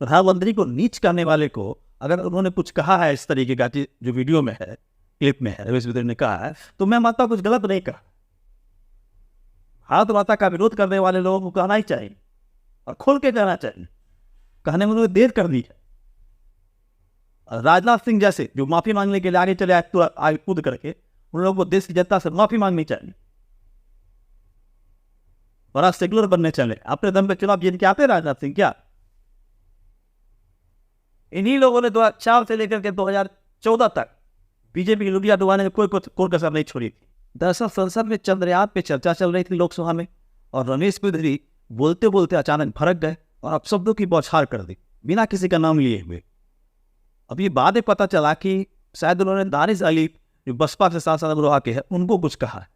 प्रधानमंत्री को नीच करने वाले को अगर उन्होंने कुछ कहा है इस तरीके का जो वीडियो में है, क्लिप में है, रमेश बिधूरी ने कहा है, तो मैं मानता हूं कुछ गलत नहीं कहा। भारत माता का विरोध करने वाले लोगों को कहना ही चाहिए और खोल के कहना चाहिए। कहने में उन्होंने देर कर दी है। राजनाथ सिंह जैसे जो माफी मांगने के लिए आगे चले आए, तो आगे कूद करके उन लोगों को देश की जनता से माफी मांगनी चाहिए। बड़ा सेकुलर बनने चले, अपने दम पे चुनाव जीत के आते राजनाथ सिंह क्या? इन्हीं लोगों ने 2004 से लेकर के 2014 तक बीजेपी की लुटिया डुबाने में कोई कसर नहीं छोड़ी थी। दरअसल संसद में चंद्रयान पे चर्चा चल रही थी लोकसभा में, और रमेश बिधूरी बोलते बोलते अचानक भड़क गए और अपशब्दों की बौछार कर दी बिना किसी का नाम लिए हुए। अब ये बाद में पता चला कि शायद उन्होंने दानिश अली जो बसपा से सांसद अमरोहा के हैं उनको कुछ कहा है,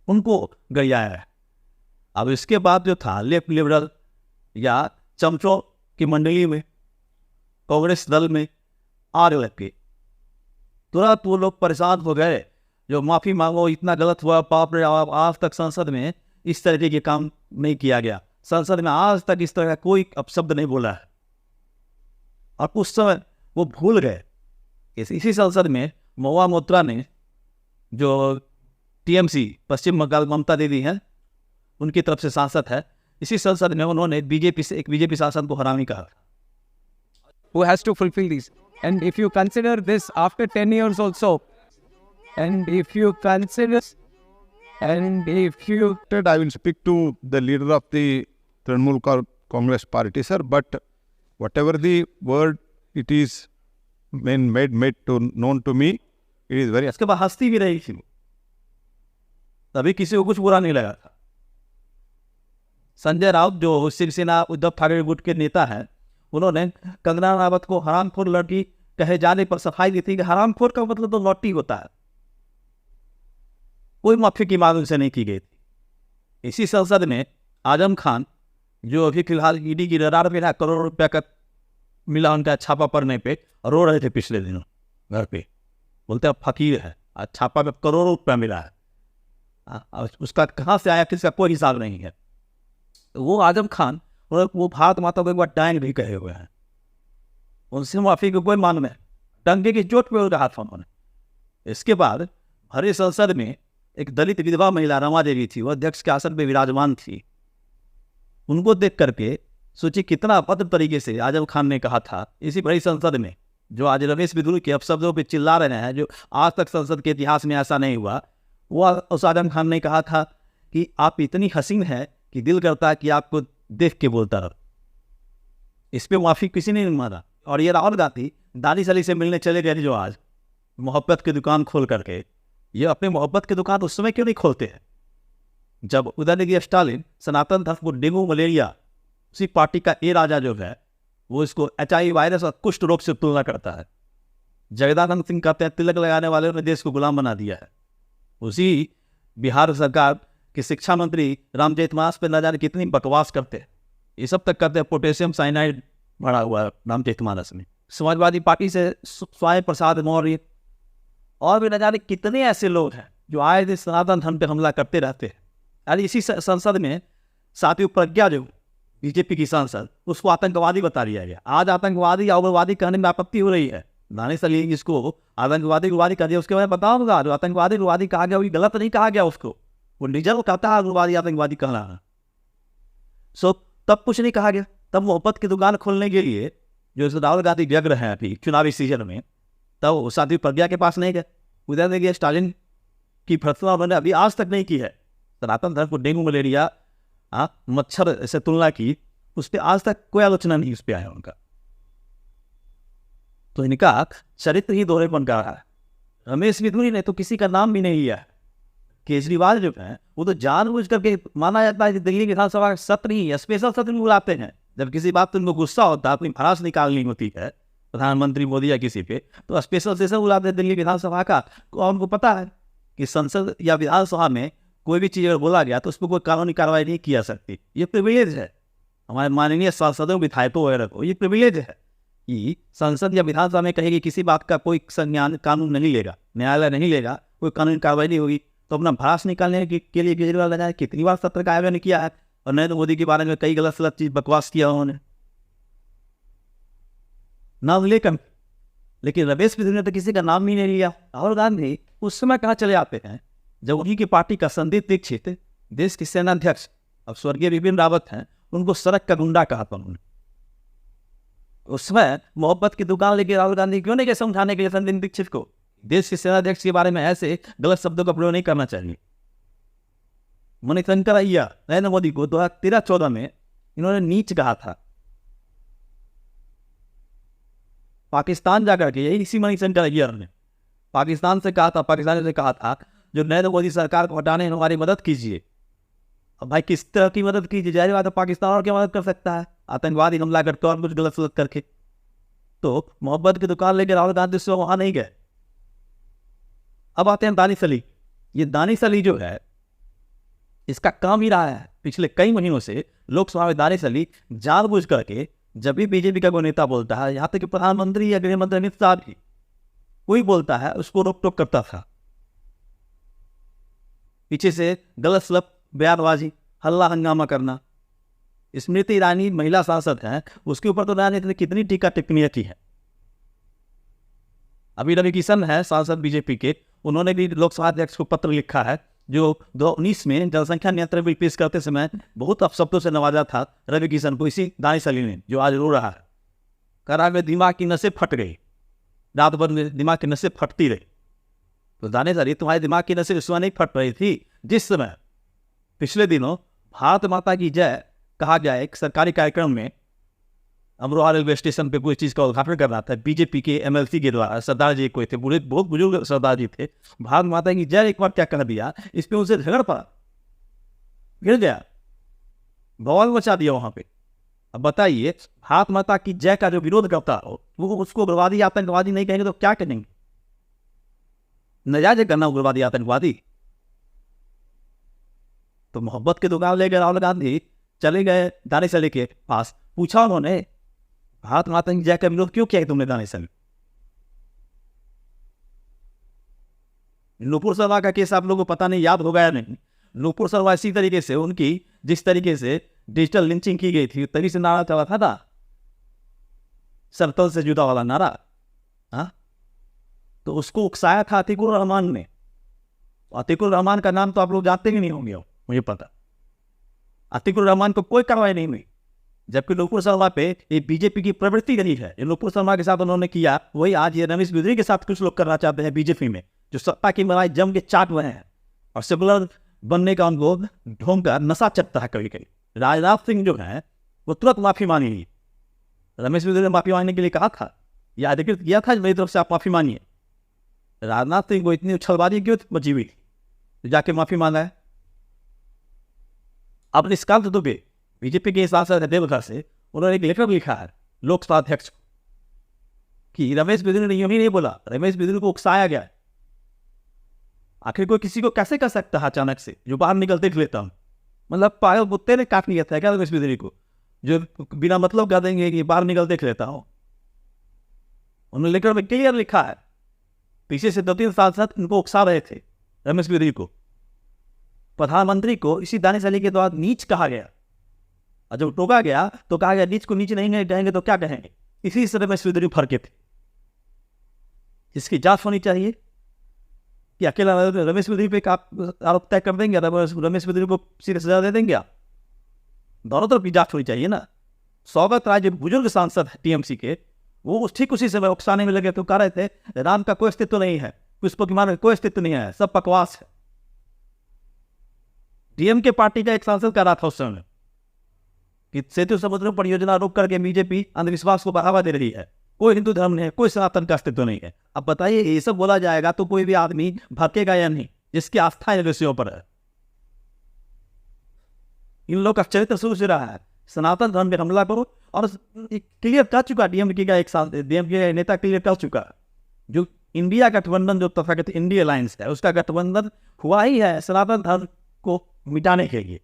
उनको गरियाया है। अब इसके बाद जो था लेफ्ट लिबरल या चमचों की मंडली में, कांग्रेस दल में आग लग गई। तुरंत वो लोग परेशान हो गए, जो माफी मांगो, इतना गलत हुआ, बाप रे, आज तक संसद में इस तरह के काम नहीं किया गया, संसद में आज तक इस तरह का कोई अपशब्द नहीं बोला है। और उस समय वो भूल गए इसी संसद में महुआ मोइत्रा ने, जो टीएमसी पश्चिम बंगाल ममता दीदी हैं उनकी तरफ से सांसद है, इसी संसद में उन्होंने एक बीजेपी सांसद को हरामी कहा। Who has to fulfill these? And if you consider this after 10 years also, and if you consider, and if you... I will speak to the leader of the Trinamool Congress party, sir, but whatever the word it is made known to me, it is very... इसके बाद हंसती भी रही थी, तभी किसी को कुछ बुरा नहीं लगा था। संजय राउत जो शिवसेना उद्धव ठाकरे गुट के नेता हैं, उन्होंने कंगना रावत को हरामखोर लड़की कहे जाने पर सफाई दी थी कि हरामखोर का मतलब तो लौटी होता है। कोई माफी की मांग उनसे नहीं की गई थी। इसी संसद में आजम खान, जो अभी फिलहाल ईडी की रडार में है, करोड़ों रुपया का मिला उनका छापा पड़ने पे, रो रहे थे पिछले दिनों घर पे, बोलते अब फकीर है, आज छापा में करोड़ों रुपया मिला है, उसका कहाँ से आया किसका कोई हिसाब नहीं है। वो आजम खान और वो भारत माता को एक बार डायन भी कहे हुए हैं, उनसे माफी की कोई मांग नहीं, डंके की चोट पे रहा था उन्होंने। इसके बाद भरे संसद में एक दलित विधवा महिला रमा देवी थी, वो अध्यक्ष के आसन पे विराजमान थी। उनको देख करके सोचिए कितना अभद्र तरीके से आजम खान ने कहा था इसी बड़ी संसद में, जो आज रमेश बिधूरी के अपशब्दों पे चिल्ला रहे हैं, जो आज तक संसद के इतिहास में ऐसा नहीं हुआ। वो उस आजम खान ने कहा था कि आप इतनी हसीन है कि दिल करता है कि आपको देख के बोलता रहो। इस पे माफी किसी ने नहीं माना। और ये राहुल गांधी दानिश अली से मिलने चले गए, जो आज मोहब्बत की दुकान खोल करके, ये अपने मोहब्बत की दुकान उस समय क्यों नहीं खोलते हैं जब उदयनिधि स्टालिन सनातन धर्म को डेंगू मलेरिया, उसी पार्टी का ए राजा जो है वो इसको HIV वायरस और कुष्ठ रोग से तुलना करता है। जगदानंद सिंह कहते हैं तिलक लगाने वाले ने देश को गुलाम बना दिया है। उसी बिहार सरकार के शिक्षा मंत्री राम जेठमलानी पे न जाने कितनी बकवास करते हैं, ये सब तक करते हैं पोटेशियम साइनाइड भरा हुआ है राम जेठमलानी में। समाजवादी पार्टी से स्वामी प्रसाद मौर्य और भी न जाने कितने ऐसे लोग हैं जो आए दिन सनातन धर्म पे हमला करते रहते हैं। यानी इसी संसद में साथी प्रज्ञा जो बीजेपी की सांसद, उसको आतंकवादी बता दिया गया। आज आतंकवादी या उग्रवादी कहने में आपत्ति हो रही है, दानिश अली इसको आतंकवादी उग्रवादी कर दिया, उसके बारे में बताऊंगा। जो आतंकवादी उग्रवादी कहा गया वो गलत नहीं कहा गया, उसको वो निजल कहता है उग्रवादी आतंकवादी कहना है। सो तब कुछ नहीं कहा गया। तब मोहब्बत की दुकान खोलने के लिए जो राहुल गांधी व्यग्र हैं अभी चुनावी सीजन में, तब वो साध्वी प्रज्ञा के पास नहीं गए। उदयनिधि स्टालिन की भर्त्सना उन्होंने अभी आज तक नहीं की है। सनातन धर्म को डेंगू मलेरिया मच्छर से तुलना की, उस पर आज तक कोई आलोचना नहीं उस पर आया उनका। तो इनका चरित्र ही दोहरेपन का रहा है। रमेश बिधूरी ने तो किसी का नाम भी नहीं लिया। केजरीवाल जो है वो तो जानबूझ करके माना जाता है कि दिल्ली विधानसभा सत्र ही स्पेशल सत्र भी बुलाते हैं। जब किसी बात पर उनको गुस्सा होता है, अपनी भड़ास निकालनी होती है प्रधानमंत्री मोदी या किसी पे, तो स्पेशल सेशन बुलाते हैं दिल्ली विधानसभा का। और उनको पता है कि संसद या विधानसभा में कोई भी चीज़ अगर बोला गया तो उस पर कोई कानूनी कार्रवाई नहीं की जा सकती। ये प्रिविलेज है हमारे माननीय सांसदों विधायकों वगैरह को, ये प्रिविलेज है कि संसद या विधानसभा में कहेगी किसी बात का कोई संज्ञान कानून नहीं लेगा, न्यायालय नहीं लेगा, कोई कानूनी कार्रवाई नहीं होगी। तो अपना भड़ास निकालने के लिए केजरीवाल ने कितनी बार सत्र का आयोजन किया है, और नरेंद्र मोदी के बारे में कई गलत चीज़ बकवास किया उन्होंने। नाम लेकर, लेकिन रमेश मिश्र ने तो किसी का नाम ही नहीं लिया। राहुल गांधी उस समय कहाँ चले आते हैं जब उन्हीं की पार्टी का संदीप दीक्षित, देश के सेनाध्यक्ष अब स्वर्गीय बिपिन रावत हैं, उनको सड़क का गुंडा कहा था उन्होंने। उसमें मोहब्बत की दुकान लेके राहुल गांधी क्यों नहीं गए समझाने के लिए संदीप दीक्षित को देश के सेनाध्यक्ष के बारे में ऐसे गलत शब्दों का प्रयोग नहीं करना चाहिए। मणिशंकर अय्यर नरेंद्र मोदी को 2013-14 में इन्होंने नीच कहा था। पाकिस्तान जाकर के यही इसी मणिशंकर अय्यर ने पाकिस्तान से कहा था जो नरेंद्र मोदी सरकार को हटाने हमारी मदद कीजिए। अब भाई किस तरह की मदद कीजिए? जाहिर बात है पाकिस्तान और क्या मदद कर सकता है, आतंकवादी हमला करके और कुछ गलत सलत करके। तो मोहब्बत की दुकान लेकर राहुल गांधी से वहां नहीं गए। अब आते हैं दानिश अली। ये दानिश अली जो है इसका काम ही रहा है पिछले कई महीनों से लोकसभा में दानिश अली जानबूझ करके जब भी बीजेपी का कोई नेता बोलता है, यहाँ तक कि प्रधानमंत्री या गृह मंत्री अमित शाह भी कोई बोलता है उसको रोक टोक करता था, पीछे से गलत सलत बयानबाजी, हल्ला हंगामा करना। स्मृति ईरानी महिला सांसद हैं, उसके ऊपर तो राजनीति ने कितनी टीका टिप्पणियां की है। अभी रवि किशन है सांसद बीजेपी के, उन्होंने भी लोकसभा अध्यक्ष को पत्र लिखा है जो 2019 में जनसंख्या नियंत्रण बिल पेश करते समय बहुत अपशब्दों से नवाजा था रवि किशन को इसी दानिश अली ने, जो आज रो रहा है। कह रहा है दिमाग की नसें फट गई, रात भर में दिमाग की नसें फटती रही। तो दानिश अली तुम्हारे दिमाग की नसें उस समय नहीं फट रही थी जिस समय पिछले दिनों भारत माता की जय कहा गया एक सरकारी कार्यक्रम में अमरोहा रेलवे स्टेशन पे कोई चीज़ का उद्घाटन कर रहा था बीजेपी के एमएलसी के द्वारा। सरदार जी कोई थे, बूढ़े बहुत बुजुर्ग सरदार जी थे। भारत माता की जय एक बार क्या कह दिया, इस पे उनसे झगड़ पड़ा, गिर गया, बवाल मचा दिया वहां पे। अब बताइए भारत माता की जय का जो विरोध करता हो वो उसको उग्रवादी आतंकवादी नहीं कहेंगे तो क्या कहेंगे? नजायज करना उग्रवादी आतंकवादी। तो मोहब्बत के दुकान ले गए राहुल गांधी, चले गए दानिश अली के पास, पूछा उन्होंने भारत माता की जय का विरोध क्यों किया तुमने दानिश अली? नुपुर शर्मा का केस आप लोगों को पता नहीं याद होगा या नहीं। नुपुर शर्मा इसी तरीके से उनकी जिस तरीके से डिजिटल लिंचिंग की गई थी तभी से नारा चला था ना, सरतल से जुदा वाला नारा। हाँ, तो उसको उकसाया था अतीकुर रहमान ने। अतीकुर रहमान का नाम तो आप लोग जानते ही नहीं होंगे, मुझे पता। अतीकुर रहमान को कोई कार्रवाई नहीं हुई, जबकि नुपुर शर्मा पे ये बीजेपी की प्रवृत्ति रही है। ये नुपुर शर्मा के साथ उन्होंने किया वही आज ये रमेश बिदरी के साथ कुछ लोग करना चाहते हैं बीजेपी में, जो सत्ता की मलाई जम के चाट रहे हैं और सिमिलर बनने का उनको ढोंग का नशा चढ़ता है कभी कभी। राजनाथ सिंह जो है वो तुरंत माफी मांगी नहीं। रमेश बिदरी ने माफी मांगने के लिए कहा था, यह अधिकृत किया था मेरी तरफ से आप माफी मांगिए। राजनाथ सिंह को इतनी उछलबाजी क्यों बची हुई तो जाके माफी मांगा है। अब निष्कांत दुबे बीजेपी के सांसद है देवघर से, उन्होंने एक लेटर लिखा है लोकसभा अध्यक्ष को कि रमेश बिदरी ने यूं ही नहीं बोला, रमेश बिदरी को उकसाया गया। आखिर कोई किसी को कैसे कर सकता है अचानक से जो बाहर निकलते लेता हूं, मतलब पागल कुत्ते ने काट लिया था क्या रमेश बिदरी को, जो बिना मतलब कह देंगे कि बाहर निकलते लेता हूं। उन्होंने लेटर में क्लियर लिखा है, पीछे से 2-3 सांसद इनको उकसा रहे थे रमेश बिदरी को। प्रधानमंत्री को इसी दानिश अली के द्वारा नीच कहा गया, और जब टोका गया तो कहा गया नीच को नीच नहीं कहेंगे तो क्या कहेंगे। इसी से रमेश बिदरी फरके थे। इसकी जांच होनी चाहिए कि अकेला रमेश बिदरी पे आरोप तय कर देंगे, रमेश बिदरी को सीधे सजा दे देंगे आप? दोनों तरफ की जांच होनी चाहिए ना। सौगत राय जो बुजुर्ग सांसद है टीएमसी के, वो ठीक उसी समय उकसाने में लगे तो कह रहे थे राम का कोई अस्तित्व नहीं है, पुष्प की मान कोई अस्तित्व नहीं है, सब बकवास है। डीएमके पार्टी का एक सांसद कह रहा था उस समय कि सेतु समुद्र परियोजना रोक करके बीजेपी अंधविश्वास को बढ़ावा दे रही है, कोई हिंदू धर्म नहीं है, कोई सनातन का अस्तित्व नहीं है। अब बताइए ये सब बोला जाएगा तो कोई भी आदमी भटकेगा या नहीं जिसकी आस्था इन विषयों पर है? इन लोग का चरित्र सोच रहा है सनातन धर्म पे हमला करो, और क्लियर कर चुका डीएमके का एक साल डीएमके नेता क्लियर कर चुका, जो इंडिया गठबंधन जो तथाकथित इंडिया अलायंस है उसका गठबंधन हुआ ही है सनातन धर्म को मिटाने के लिए।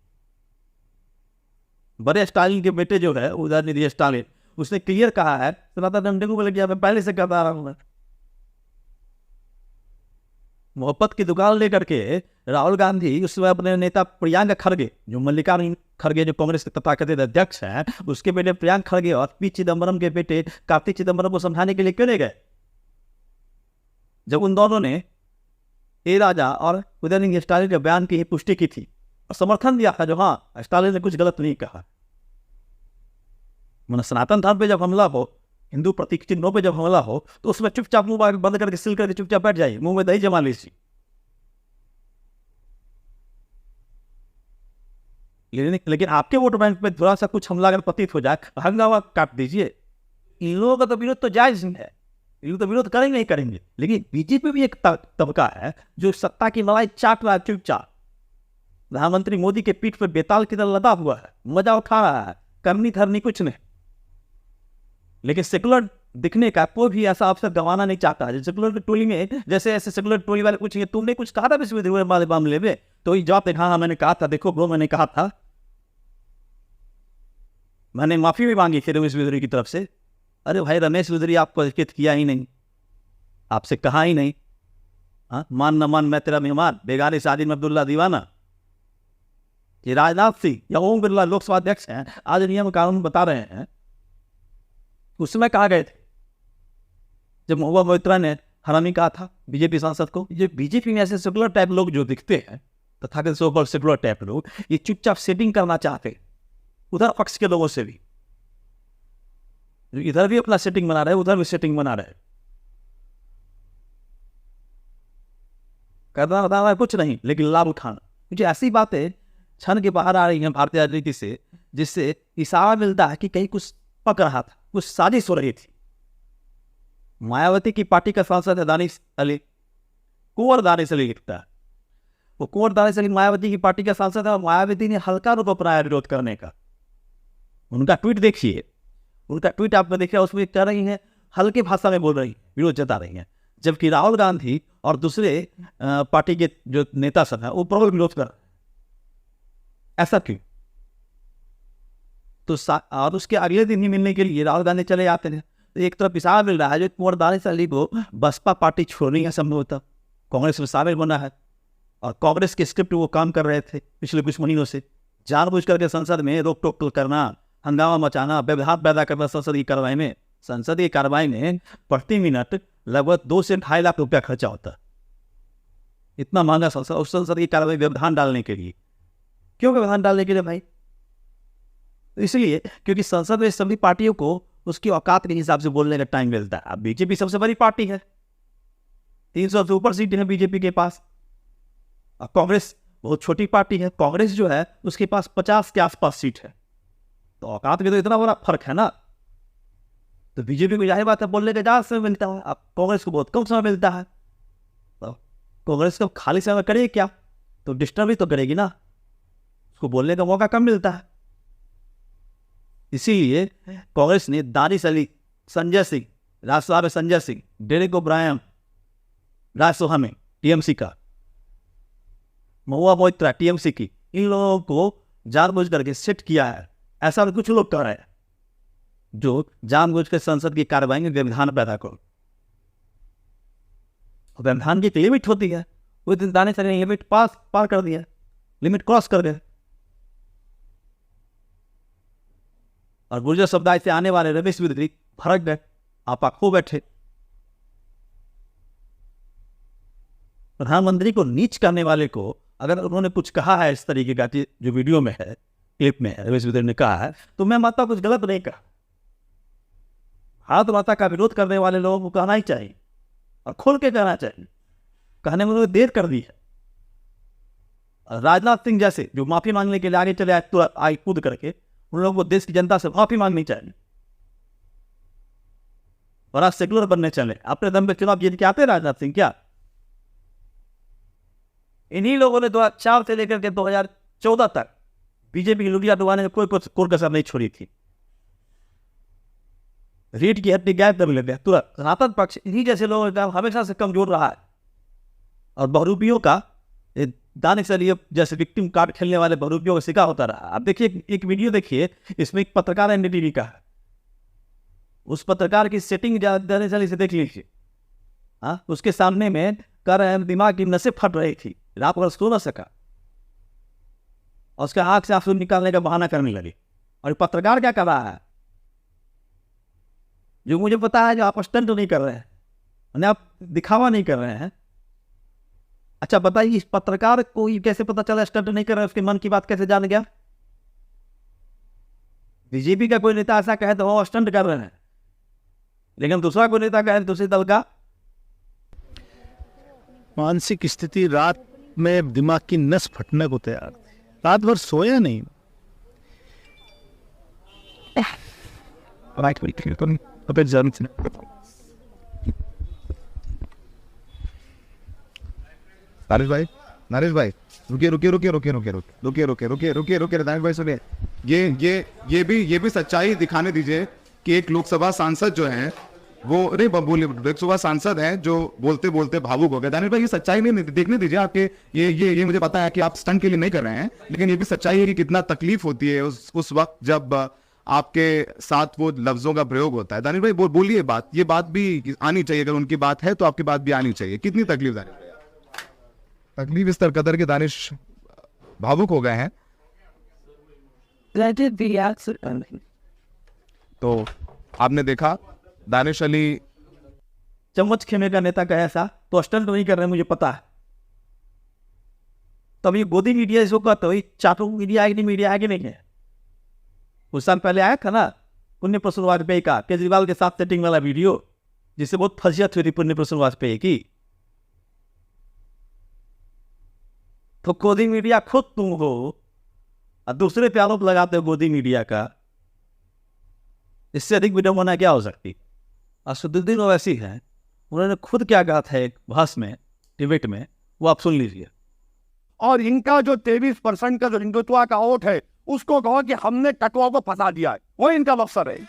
बड़े स्टालिन के बेटे जो है उदयनिधि स्टालिन, उसने क्लियर कहा है सनातन धर्म देखो बोले मैं पहले से कहता रहा हूं। मोहब्बत की दुकान लेकर के राहुल गांधी उस समय अपने नेता प्रियंका खड़गे जो मल्लिकार्जुन खड़गे जो कांग्रेस के तथाकथित अध्यक्ष हैं, उसके बेटे प्रियंक खड़गे और पी चिदम्बरम के बेटे कार्तिक चिदम्बरम को समझाने के लिए क्यों नहीं गए? जब उन दोनों ने ए राजा और उदयनिधि स्टालिन के बयान की पुष्टि की थी और समर्थन दिया था, जो हाँ स्टालिन ने कुछ गलत नहीं कहा। मन सनातन धर्म पे जब हमला हो, हिंदू प्रतीक चिन्हों पे जब हमला हो, तो उसमें चुपचाप मुंह बंद करके सील करके चुपचाप बैठ जाइए, मुंह में दही जमा लीजिए। लेकिन आपके वोट बैंक में थोड़ा सा कुछ हमला अगर प्रतीत हो जाए, हंगामा काट दीजिए। इन लोगों का तो विरोध तो जायज नहीं है, इन लोग तो विरोध करेंगे नहीं करेंगे। लेकिन बीजेपी भी एक तबका है जो सत्ता की मलाई चाट रहा है चुपचाप। प्रधानमंत्री मोदी के पीठ पर बेताल की तरह लदा हुआ है, मजा उठा रहा है, करनी धरनी कुछ नहीं। लेकिन सेकुलर दिखने का कोई भी ऐसा अवसर गंवाना नहीं चाहता है। सेकुलर की टोली में जैसे ऐसे सेकुलर टोली वाले पूछेंगे तुमने कुछ कहा था विश्वविद्यालय वाले मामले में, तो ये जवाब देखा, हाँ मैंने कहा था, देखो ब्रो मैंने कहा था, मैंने माफी भी मांगी थी रमेश विदुरी की तरफ से। अरे भाई रमेश विदुरी आपको अधिकृत किया ही नहीं, आपसे कहा ही नहीं। हाँ, मान न मान मैं तेरा मेहमान, बेगानी साजिद अब्दुल्ला दीवाना। ये राजनाथ सिंह या ओम बिरला लोकसभा अध्यक्ष हैं, आज नियम कानून बता रहे हैं। उस समय कहा गए थे जब महुआ मोइत्रा ने हरामी कहा था बीजेपी सांसद को। ये बीजेपी में ऐसे सेकुलर टाइप लोग जो दिखते हैं, तथाकथित सो कॉल्ड सेकुलर टाइप लोग, ये चुपचाप सेटिंग करना चाहते हैं उधर पक्ष के लोगों से भी। इधर भी अपना सेटिंग बना रहे हैं, उधर भी सेटिंग बना रहे हैं। करना बताना कुछ नहीं, लेकिन लाभ उठाना। मुझे ऐसी बातें क्षण के बाहर आ रही हैं भारतीय राजनीति से, जिससे इशारा मिलता है कि कहीं कुछ पक रहा था, कुछ साजिश हो रही थी। मायावती की पार्टी का सांसद है दानिश अली, कुंवर दानिश अली लिखता है। वो कुंवर दानिश अली मायावती की पार्टी का सांसद है और मायावती ने हल्का रूप अपनाया विरोध करने का। उनका ट्वीट देखिए, उनका ट्वीट आपने देखा, उसमें कह रही हैं, हल्के भाषा में बोल रही हैं, विरोध जता रही हैं। जबकि राहुल गांधी और दूसरे पार्टी के जो नेता सब हैं वो प्रबल विरोध कर रहे हैं। ऐसा क्यों? तो और उसके अगले दिन ही मिलने के लिए राहुल गांधी चले जाते हैं। तो एक तरफ इशारा मिल रहा है जो कुंवर दानिश अली को बसपा पार्टी छोड़नी है संभवतः, कांग्रेस में शामिल होना है। और कांग्रेस के स्क्रिप्ट वो काम कर रहे थे पिछले कुछ महीनों से, जानबूझ करके संसद में रोक टोक करना, हंगामा मचाना, व्यवधान पैदा करना संसदीय कार्रवाई में। संसदीय कार्रवाई में प्रति मिनट लगभग 2 से 2.5 लाख रुपया खर्चा होता है। इतना महंगा संसदीय कार्रवाई व्यवधान डालने के लिए। क्यों व्यवधान डालने के लिए भाई? इसलिए क्योंकि संसद में सभी पार्टियों को उसकी औकात के हिसाब से बोलने का टाइम मिलता है। अब बीजेपी सबसे बड़ी पार्टी है, 300 से ऊपर सीटें हैं बीजेपी के पास। अब कांग्रेस बहुत छोटी पार्टी है, कांग्रेस जो है उसके पास 50 के आसपास सीट है। तो औकात में तो इतना बड़ा फर्क है ना। तो बीजेपी को जाहिर बात है बोलने का ज़्यादा समय मिलता है, अब कांग्रेस को बहुत कम समय मिलता है। तो कांग्रेस को खाली समय करेगी क्या? तो डिस्टर्ब ही तो करेगी ना, उसको बोलने का मौका कम मिलता है। इसीलिए कांग्रेस ने दानिश अली, संजय सिंह राज्यसभा में, संजय सिंह, डेरेक ओब्रायन राज्यसभा में टीएमसी का, महुआ मोइत्रा टीएमसी की, इन लोगों को जानबूझ करके सेट किया है। ऐसा कुछ लोग कर रहे हैं जो जानबूझ कर संसद की कार्रवाई में व्यवधान पैदा करो। व्यवधान की लिमिट होती है, वो दिन दानिश अली ने लिमिट पार कर दिया, लिमिट क्रॉस कर गए। और गुर्जर समुदाय से आने वाले रमेश विदुरी भड़क गए, आपा खो बैठे। प्रधानमंत्री को नीच करने वाले को अगर उन्होंने कुछ कहा है इस तरीके का, जो वीडियो में है, क्लिप में है, रमेश विदुरी ने कहा है, तो मैं माता कुछ गलत नहीं कहा। भारत माता का विरोध करने वाले लोगों को कहना ही चाहिए और खोल के कहना चाहिए। कहने में उन्होंने देर कर दी है। राजनाथ सिंह जैसे जो माफी मांगने के लिए आगे चले आए, तो आई कूद करके, उन लोगों को देश की जनता से माफी मांगनी चाहिए और आज सेकुलर बनने चले। अपने दम पे चुनाव जीत के आते राजनाथ सिंह क्या? इन्हीं लोगों ने 2004 से लेकर के 2014 तक बीजेपी की लुटिया डुबाने में कोई कसर नहीं छोड़ी थी। रीढ़ की हड्डी गायब कर लेते हैं तुरंत। सनातन पक्ष इन्हीं जैसे लोगों का हमेशा से कमजोर रहा है और बहुरूपियों का, दानिश अली जैसे विक्टिम कार्ड खेलने वाले बहुरूपियों का शिकार होता रहा। अब देखिए एक वीडियो देखिए, इसमें एक पत्रकार एनडीटीवी का है, उस पत्रकार की सेटिंग दानिश अली से देख लीजिए। हाँ, उसके सामने में कर रहे दिमाग की नसें फट रही थी, रात भर सो न सका। और उसके आँख से आंसू निकालने का बहाना करने लगे। और ये पत्रकार क्या कर रहा है, जो मुझे पता है जो आप स्टंट नहीं कर रहे हैं, यानी आप दिखावा नहीं कर रहे हैं। अच्छा बताइए, इस पत्रकार को ये कैसे पता चला स्टंट नहीं कर रहे, उसके मन की बात कैसे जान गया? बीजेपी का कोई नेता ऐसा कहे तो वो स्टंट कर रहे हैं, लेकिन दूसरा कोई नेता कहे दूसरे दल का। मानसिक स्थिति रात में दिमाग की नस फटने को तैयार थी, रात भर सोया नहीं। नरेश भाई रुकिए नरेश भाई सुनिए, ये भी सच्चाई दिखाने दीजिए कि एक लोकसभा सांसद जो है वो नहीं बोलिए, लोकसभा सांसद हैं जो बोलते बोलते भावुक हो गए। दानिश भाई ये सच्चाई नहीं देखने दीजिए आपके, ये मुझे पता है कि आप स्टंट के लिए नहीं कर रहे हैं, लेकिन ये भी सच्चाई है कि कितना तकलीफ होती है उस वक्त जब आपके साथ वो लफ्जों का प्रयोग होता है। दानिश भाई बोलिए बात, ये बात भी आनी चाहिए, अगर उनकी बात है तो आपकी बात भी आनी चाहिए। कितनी तकलीफ दानिश भाई? तकलीफ इस कदर के दानिश भावुक हो गए हैं। तो आपने देखा दानिश अली चम्मच खेमे का नेता कहे ऐसा तो स्टंट नहीं कर रहे, मुझे पता है। तब ये गोदी मीडिया इसको कहते हो, चाटू मीडिया है कि नहीं, मीडिया है कि नहीं है? कुछ साल पहले आया था ना पुण्य प्रसून वाजपेयी का केजरीवाल के साथ सेटिंग वाला वीडियो, जिससे बहुत फजियत हुई थी पुण्य प्रसून वाजपेयी की। तो गोदी मीडिया खुद तुम हो और दूसरे पे आरोप लगाते हो गोदी मीडिया का, इससे अधिक विडंबना क्या हो सकती? असदुद्दीन ओवैसी है, उन्होंने खुद क्या कहा था एक बहस में, डिबेट में, वो आप सुन लीजिए। और इनका जो 23% का जो हिंदुत्व का वोट है उसको कहो कि हमने टटुआ को फंसा दिया है, वो इनका मकसद है,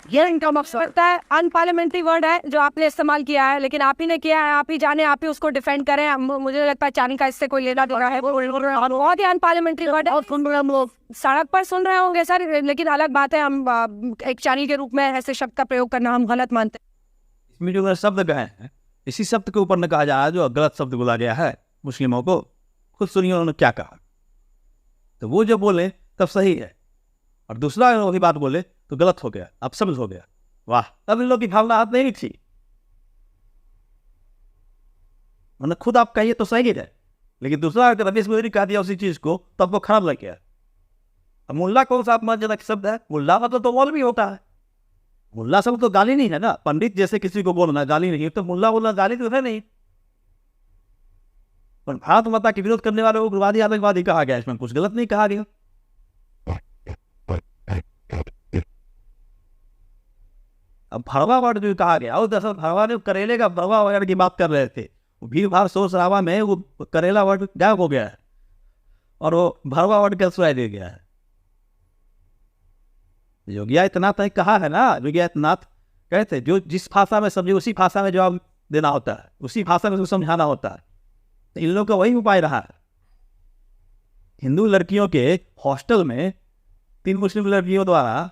ये इनका मकसद लगता है अनपार्लियामेंट्री वर्ड है जो आपने इस्तेमाल किया है, लेकिन आप ही ने किया है, आप ही जाने, आप ही उसको डिफेंड करें। मुझे लगता है चानी का इससे कोई लेना देना है, बहुत ही अनपार्लियामेंट्री वर्ड है। सुन रहे हम लोग सड़क पर सुन रहे होंगे सर, लेकिन अलग बात है हम एक चानी के रूप में ऐसे शब्द का प्रयोग करना हम गलत मानते हैं। इसमें जो शब्द कहे हैं इसी शब्द के ऊपर न कहा जा रहा है जो गलत शब्द बोला गया है मुस्लिमों को। खुद सुनिए उन्होंने क्या कहा, तो वो जो बोले तब सही है, और दूसरा वही बात बोले तो गलत हो गया, अब समझ हो गया। वाह, तब इन लोग की भावना हाथ नहीं थी, उन्होंने खुद आप कहिए तो सही है, लेकिन दूसरा अगर रमेश मोदी कह दिया उसी चीज को तब वो खराब लग गया। अब मुल्ला कौन सा अपमानजनक शब्द है? मुल्ला मतलब तो मौलवी होता है, मुल्ला सब तो गाली नहीं है ना, पंडित जैसे किसी को बोलना गाली नहीं है, तो मुल्ला बोलना गाली तो है नहीं। पर भारत माता के विरोध करने वाले को उग्रवादी आतंकवादी कहा गया, इसमें कुछ गलत नहीं कहा गया। अब भरवा वर्ड जो कहा गया, और दरअसल भरवा ने करेले का भरवा वगैरह की बात कर रहे थे, वो भीड़ भाड़ शोर शराबा में वो करेला वर्ड गायब हो गया है और वो भरवा वर्ड का सुनाई दे गया है। योगी आदित्यनाथ ने कहा है ना, योगी आदित्यनाथ कहते जो जिस भाषा में समझे उसी भाषा में जवाब देना होता है, उसी भाषा में उसको समझाना होता है। तो इन लोगों का वही उपाय रहा है। हिंदू लड़कियों के हॉस्टल में 3 मुस्लिम लड़कियों द्वारा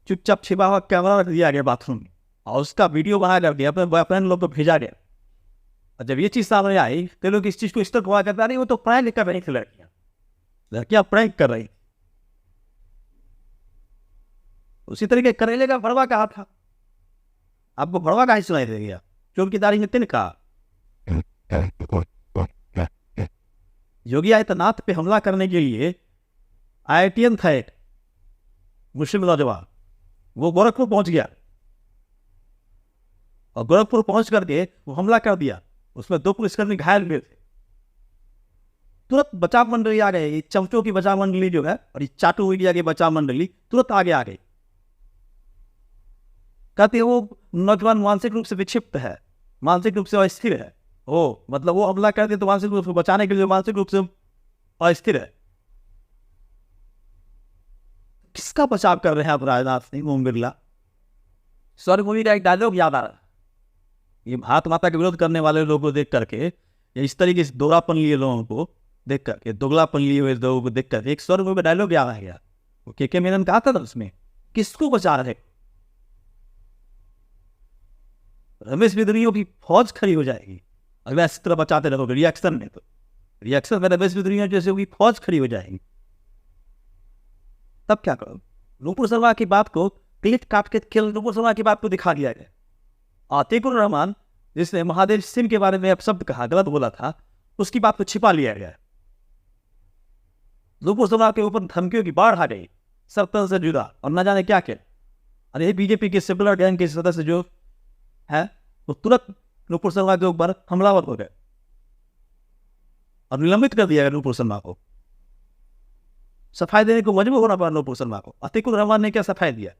चुपचाप छिपा हुआ कैमरा रख दिया गया बाथरूम में, और उसका वीडियो बना करके अपने बॉयफ्रेंड लोग को भेजा गया। और जब ये चीज़ सामने आई तो लोग इस चीज़ को इस तरह हुआ करता नहीं, वो तो प्रैंक कर रही थी, लड़कियां प्रैंक कर रही। उसी तरीके करेले का भरवा कहा था, आपको भरवा का ही सुनाई दे गया, चौकीदारी ने तीन कहा। योगी आदित्यनाथ पे हमला करने के लिए IITian था एक मुस्लिम नौजवान, वो गोरखपुर पहुंच गया और गोरखपुर पहुंच करके वो हमला कर दिया, उसमें 2 पुलिसकर्मी घायल हुए थे। तुरंत बचाव मंडली आ गए, ये चमचों की बचाव मंडली जो है और ये चाटू मीडिया की बचाव मंडली तुरंत आगे आ गई। कहते वो नौजवान मानसिक रूप से विक्षिप्त है, मानसिक रूप से अस्थिर है, ओ मतलब वो हमला करते तो मानसिक रूप से बचाने के लिए मानसिक रूप से अस्थिर है। किसका बचाव कर रहे हैं आप राजनाथ सिंह, ओम बिरला? स्वर्ग मूवी का एक डायलॉग याद आ रहा है, ये भारत माता के विरोध करने वाले लोगों को देख करके, या इस तरीके से दोगलापन लिए लोगों को देख करके, दोगलापन लिए हुए लोगों को देख करके एक स्वर्ग मूवी डायलॉग याद आ गया। वो के मेनन कहा था ना उसमें, किसको बचा रहे? रमेश बिदरियों की फौज खड़ी हो जाएगी अगर इस तरह बचाते रहोगे। रिएक्शन में तो रिएक्शन में रमेश बिदरियों जैसे की फौज खड़ी हो जाएगी। तब क्या करो? नूपुर शर्मा की बात को क्लिप काट के केवल नूपुर शर्मा की बात को दिखा दिया गया। आतिकुर रहमान जिसने महादेव सिंह के बारे में अपशब्द कहा, गलत बोला था, उसकी बात को छिपा लिया गया। नूपुर शर्मा के ऊपर धमकियों की बाढ़ आ गई, सरतन से जुड़ा और न जाने क्या क्या। अरे बीजेपी के सेकुलर गैंग के सदस्य जो है वो तुरंत नूपुर शर्मा के ऊपर हमलावर हो गए और निलंबित कर दिया गया नूपुर शर्मा को। सफाई देने को मजबूर होना पड़ा नूपुर शर्मा को। अतिकुर रहमान ने क्या सफाई दिया?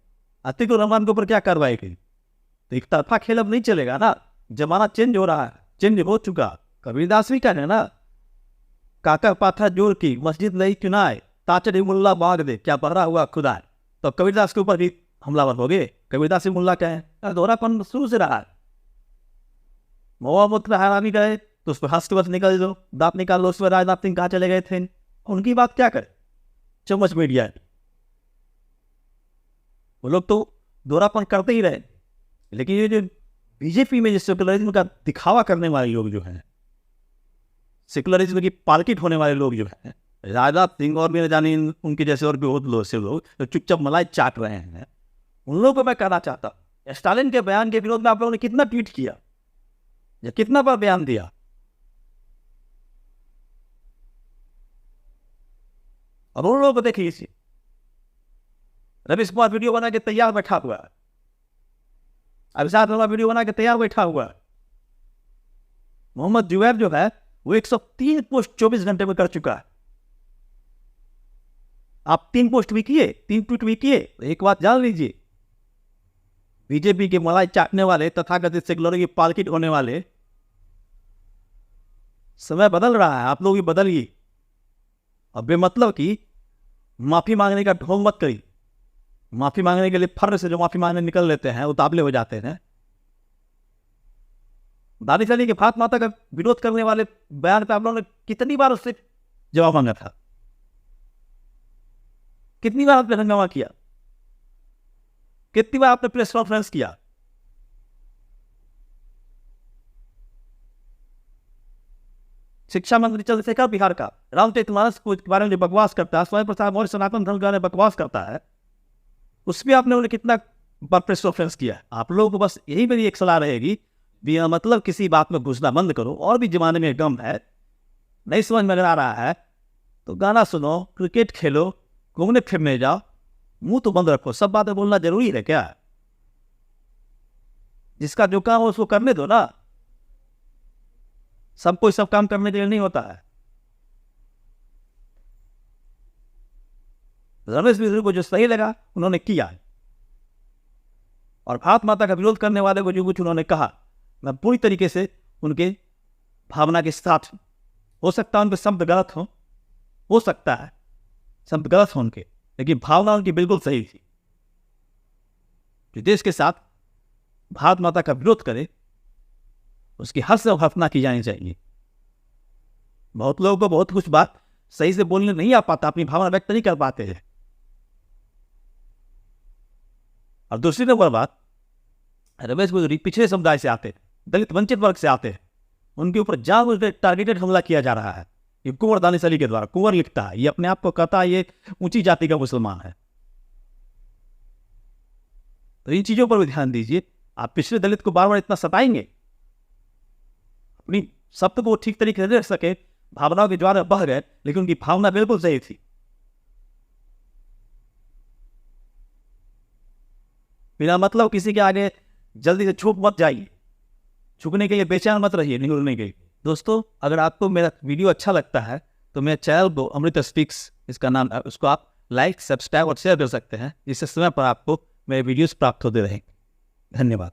अतिकुर रहमान के ऊपर क्या कार्रवाई की? तो एक तरफा खेल अब नहीं चलेगा ना, जमाना चेंज हो रहा है, चेंज हो चुका। कबीरदास भी का है ना, काका पाथा जोर की मस्जिद नहीं चुनाए, ताचड़ मुल्ला बाग दे क्या पहरा हुआ खुदा है। तो कबीरदास के ऊपर भी हमलावर हो गए। कबीरदास मुल्ला क्या है? दोहरापन शुरू से रहा है। महुआ मूत्र हैरानी गए तो उस पर हंस के बस निकल दो, दांत निकाल लो, उस पर राजनाथ सिंह कहाँ चले गए थे? उनकी बात क्या करे? चम्मच मीडिया है, वो लोग तो दोहरापन करते ही रहे। लेकिन ये जो बीजेपी में जो सेकुलरिज्म का दिखावा करने वाले लोग जो हैं, सेकुलरिज्म की पालकी ढोने वाले लोग जो हैं, राजनाथ सिंह और भी जाने उनके जैसे और भी बहुत लोग से लोग जो चुपचाप मलाई चाट रहे हैं, उन लोगों को मैं कहना चाहता हूँ, स्टालिन के बयान के विरोध में आप लोगों ने कितना ट्वीट किया या कितना बार बयान दिया? और उन लोगों को देख लीजिए, रवीश कुमार वीडियो बना के तैयार बैठा हुआ है, अभिषेक वर्मा वीडियो बना के तैयार बैठा हुआ है। मोहम्मद जुबैर जो है वो 103 पोस्ट 24 घंटे में कर चुका है। आप 3 पोस्ट भी किए, 3 ट्वीट भी किए। तो एक बात जान लीजिए, बीजेपी के मलाई चाटने वाले, तथाकथित सेकुलर की पालकी ढोने वाले, समय बदल रहा है, आप लोग भी बदलिए। अब बेमतलब की माफी मांगने का ढोंग मत करिए। माफी मांगने के लिए फर्र से जो माफी मांगने निकल लेते हैं, उतावले हो जाते हैं। दानिश अली के भारत माता का विरोध करने वाले बयान पे आप लोगों ने कितनी बार उससे जवाब मांगा था? कितनी बार आपने हंगामा किया? कितनी बार आपने प्रेस कॉन्फ्रेंस किया? शिक्षा मंत्री चंद्रशेखर बिहार का रामचरितमानस के बारे में बकवास करता है, स्वामी प्रसाद मौर्य सनातन धर्म के बारे में बकवास करता है, उस पर आपने उन्हें कितना बार प्रेस कॉन्फ्रेंस किया? आप लोगों को बस यही मेरी एक सलाह रहेगी, बिना मतलब किसी बात में घुसना बंद करो। और भी जमाने में गम है, नहीं समझ में आ रहा है तो गाना सुनो, क्रिकेट खेलो, घूमने फिरने जाओ, मुंह तो बंद रखो। सब बातें बोलना जरूरी है क्या? जिसका जो काम हो उसको करने दो ना। सबको सब काम करने के लिए नहीं होता है। रमेश मिश्र को जो सही लगा उन्होंने किया, और भारत माता का विरोध करने वाले को जो कुछ उन्होंने कहा, मैं पूरी तरीके से उनके भावना के साथ। हो सकता है उनके शब्द गलत हो सकता है शब्द गलत हो उनके, लेकिन भावना उनकी बिल्कुल सही थी। जो देश के साथ भारत माता का विरोध करे उसकी हर से हफना की जानी चाहिए। बहुत लोगों को बहुत कुछ बात सही से बोलने नहीं आ पाता, अपनी भावना व्यक्त नहीं कर पाते हैं। और दूसरी नंबर बात, रमेश गुजरी पिछड़े समुदाय से आते, दलित वंचित वर्ग से आते हैं, उनके ऊपर जानबूझकर टारगेटेड हमला किया जा रहा है। ये कुंवर दानिश अली के द्वारा, कुंवर लिखता है, ये अपने आप को कहता है ये ऊंची जाति का मुसलमान है। तो इन चीजों पर भी ध्यान दीजिए। आप पिछले दलित को बार बार इतना सताएंगे, अपनी शब्द को ठीक तरीके से रख सके, भावनाओं के ज्वार में बह गए, लेकिन उनकी भावना बिल्कुल सही थी। बिना मतलब किसी के आगे जल्दी से झुक मत जाइए, झुकने के लिए बेचैन मत रहिए, निगलने के लिए। दोस्तों, अगर आपको मेरा वीडियो अच्छा लगता है तो मेरे चैनल को अमृत स्पीक्स इसका नाम है, उसको आप लाइक, सब्सक्राइब और शेयर कर सकते हैं, जिससे समय पर आपको मेरे वीडियोस प्राप्त होते रहेंगे। धन्यवाद।